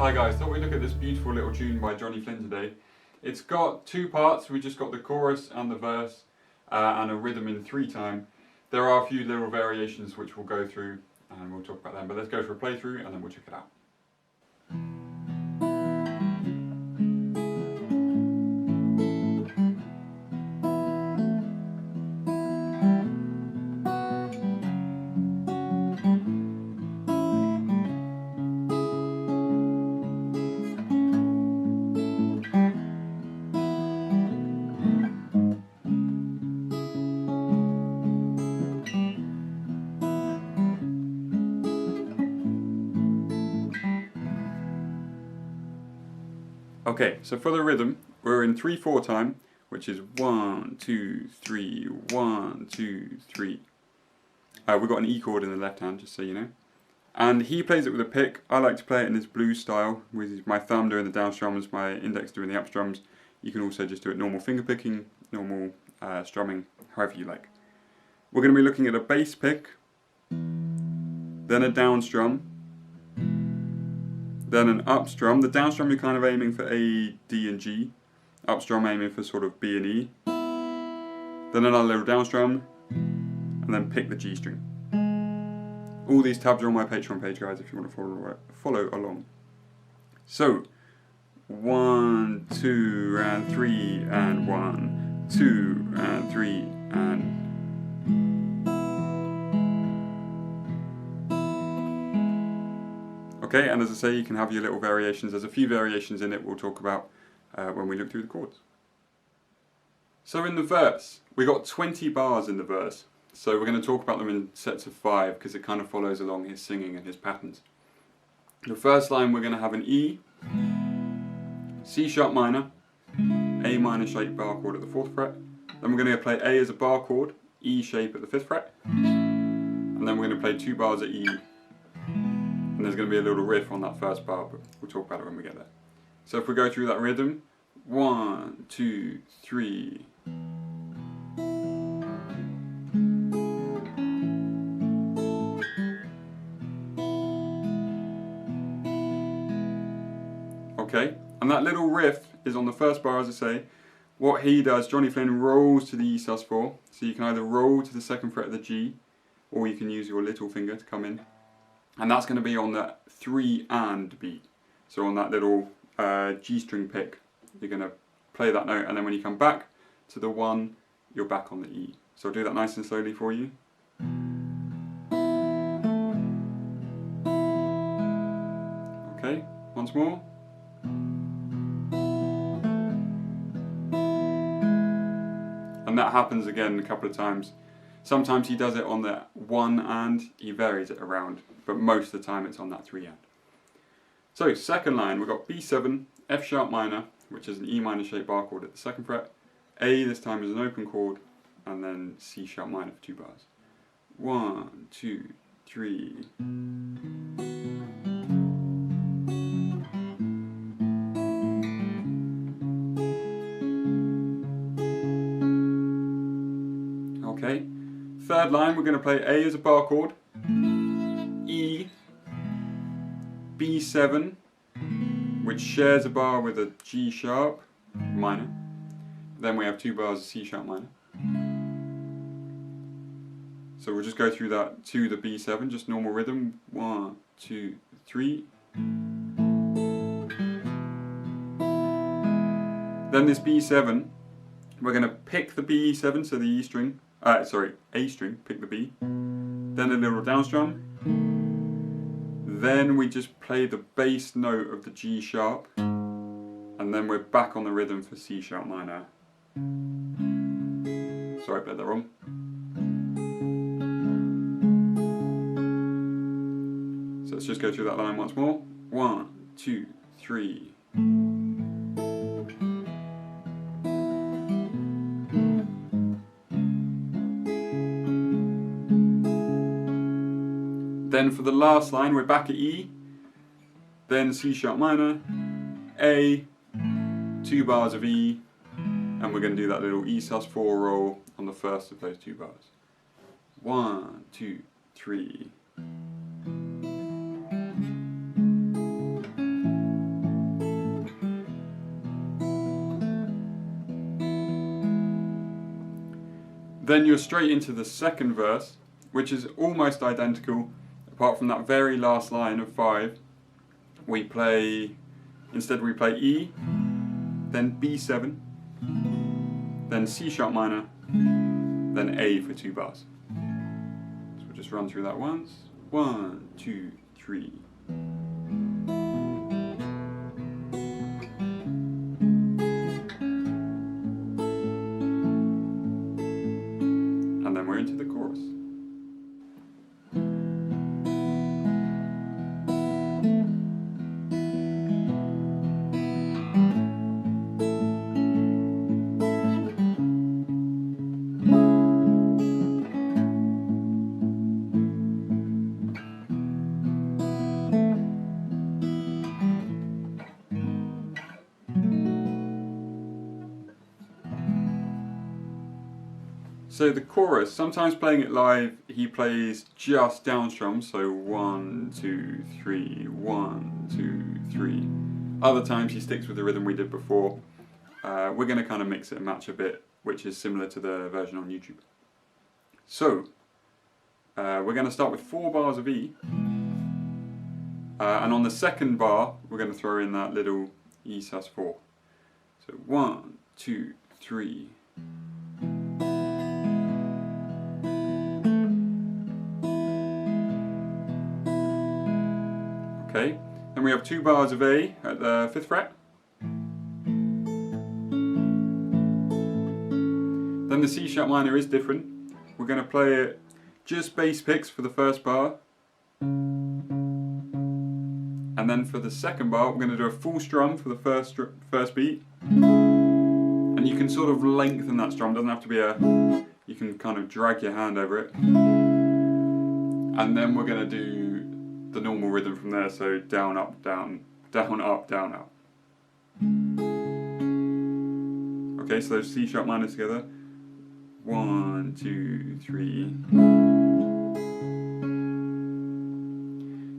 Hi guys, thought we'd look at this beautiful little tune by Johnny Flynn today. It's got two parts. We just got the chorus and the verse and a rhythm in 3/time. There are a few little variations which we'll go through and we'll talk about them, but let's go for a playthrough and then we'll check it out. Okay, so for the rhythm, we're in 3/4 time, which is 1, 2, 3, 1, 2, 3. We've got an E chord in the left hand, just so you know. And he plays it with a pick. I like to play it in this blues style, with my thumb doing the down strums, my index doing the up strums. You can also just do it normal finger picking, normal strumming, however you like. We're going to be looking at a bass pick, then a down strum, then an up strum. The down strum you're kind of aiming for A, D and G. Up strum aiming for sort of B and E. Then another little down strum, and then pick the G string. All these tabs are on my Patreon page, guys, if you want to follow along. So, 1, 2, and 3, and 1, 2, and 3, and... Okay, and as I say, you can have your little variations. There's a few variations in it we'll talk about when we look through the chords. So in the verse, we got 20 bars in the verse. So we're going to talk about them in sets of 5 because it kind of follows along his singing and his patterns. The first line we're going to have an E, C sharp minor, A minor shape bar chord at the 4th fret. Then we're going to play A as a bar chord, E shape at the 5th fret. And then we're going to play 2 bars at E. And there's going to be a little riff on that first bar, but we'll talk about it when we get there. So if we go through that rhythm, 1, 2, 3. Okay, and that little riff is on the first bar, as I say. What he does, Johnny Flynn rolls to the E sus4, so you can either roll to the 2nd fret of the G, or you can use your little finger to come in. And that's going to be on the 3 and beat. So on that little G string pick, you're going to play that note, and then when you come back to the 1, you're back on the E. So I'll do that nice and slowly for you. Okay, once more. And that happens again a couple of times. Sometimes he does it on the 1 and, he varies it around, but most of the time it's on that 3 and. So second line, we've got B7, F sharp minor, which is an E minor shaped bar chord at the 2nd fret, A this time is an open chord, and then C sharp minor for 2 bars. 1, 2, 3. Okay, third line we're going to play A as a bar chord, E, B7, which shares a bar with a G sharp minor. Then we have 2 bars of C sharp minor. So we'll just go through that to the B7, just normal rhythm. 1, 2, 3. Then this B7, we're going to pick the B7, so the E string, A string, pick the B. Then a little down strum. Then we just play the bass note of the G sharp. And then we're back on the rhythm for C sharp minor. Sorry, I played that wrong. So let's just go through that line once more. 1, 2, 3. Then for the last line, we're back at E, then C sharp minor, A, 2 bars of E, and we're going to do that little E sus4 roll on the first of those 2 bars. 1, 2, 3. Then you're straight into the second verse, which is almost identical, apart from that very last line of 5. Instead we play E, then B7, then C sharp minor, then A for 2 bars. So we'll just run through that once. 1, 2, 3. And then we're into the chorus. So the chorus, sometimes playing it live, he plays just down strums, so 1, 2, 3, 1, 2, 3. Other times he sticks with the rhythm we did before. We're going to kind of mix it and match a bit, which is similar to the version on YouTube. So, we're going to start with 4 bars of E. And on the second bar, we're going to throw in that little E sus4. So 1, 2, 3. Okay, then we have 2 bars of A at the 5th fret. Then the C sharp minor is different. We're going to play it just bass picks for the first bar. And then for the second bar, we're going to do a full strum for the first beat. And you can sort of lengthen that strum, doesn't have to be you can kind of drag your hand over it. And then we're going to do the normal rhythm from there, so down, up, down, down, up, down, up. Okay, so those C sharp minors together. 1, 2, 3.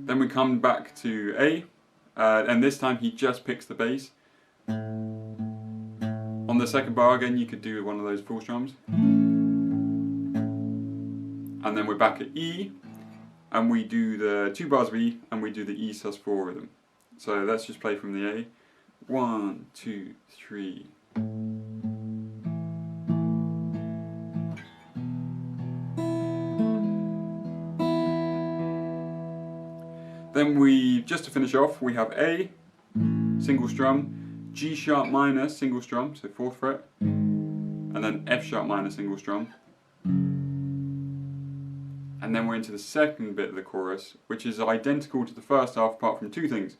Then we come back to A, and this time he just picks the bass. On the second bar again, you could do one of those full strums. And then we're back at E. And we do the 2 bars of E, and we do the E sus4 rhythm. So let's just play from the A. 1, 2, 3. Then just to finish off, we have A, single strum, G sharp minor, single strum, so 4th fret, and then F sharp minor, single strum. And then we're into the second bit of the chorus, which is identical to the first half apart from 2 things.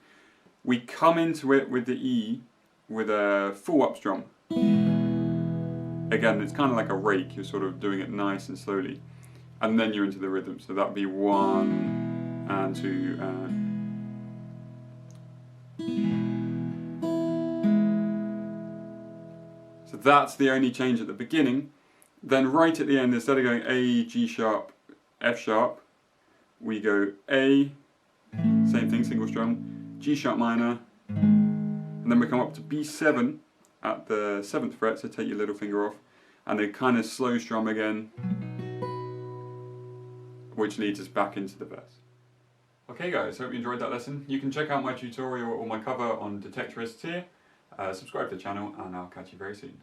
We come into it with the E with a full up strum. Again, it's kind of like a rake, you're sort of doing it nice and slowly. And then you're into the rhythm, so that would be 1 and 2 and... So that's the only change at the beginning. Then right at the end, instead of going A, G sharp, F sharp, we go A, same thing, single strum, G sharp minor, and then we come up to B7 at the 7th fret, so take your little finger off, and a kind of slow strum again, which leads us back into the verse. Okay guys, hope you enjoyed that lesson. You can check out my tutorial or my cover on detectorists here, subscribe to the channel, and I'll catch you very soon.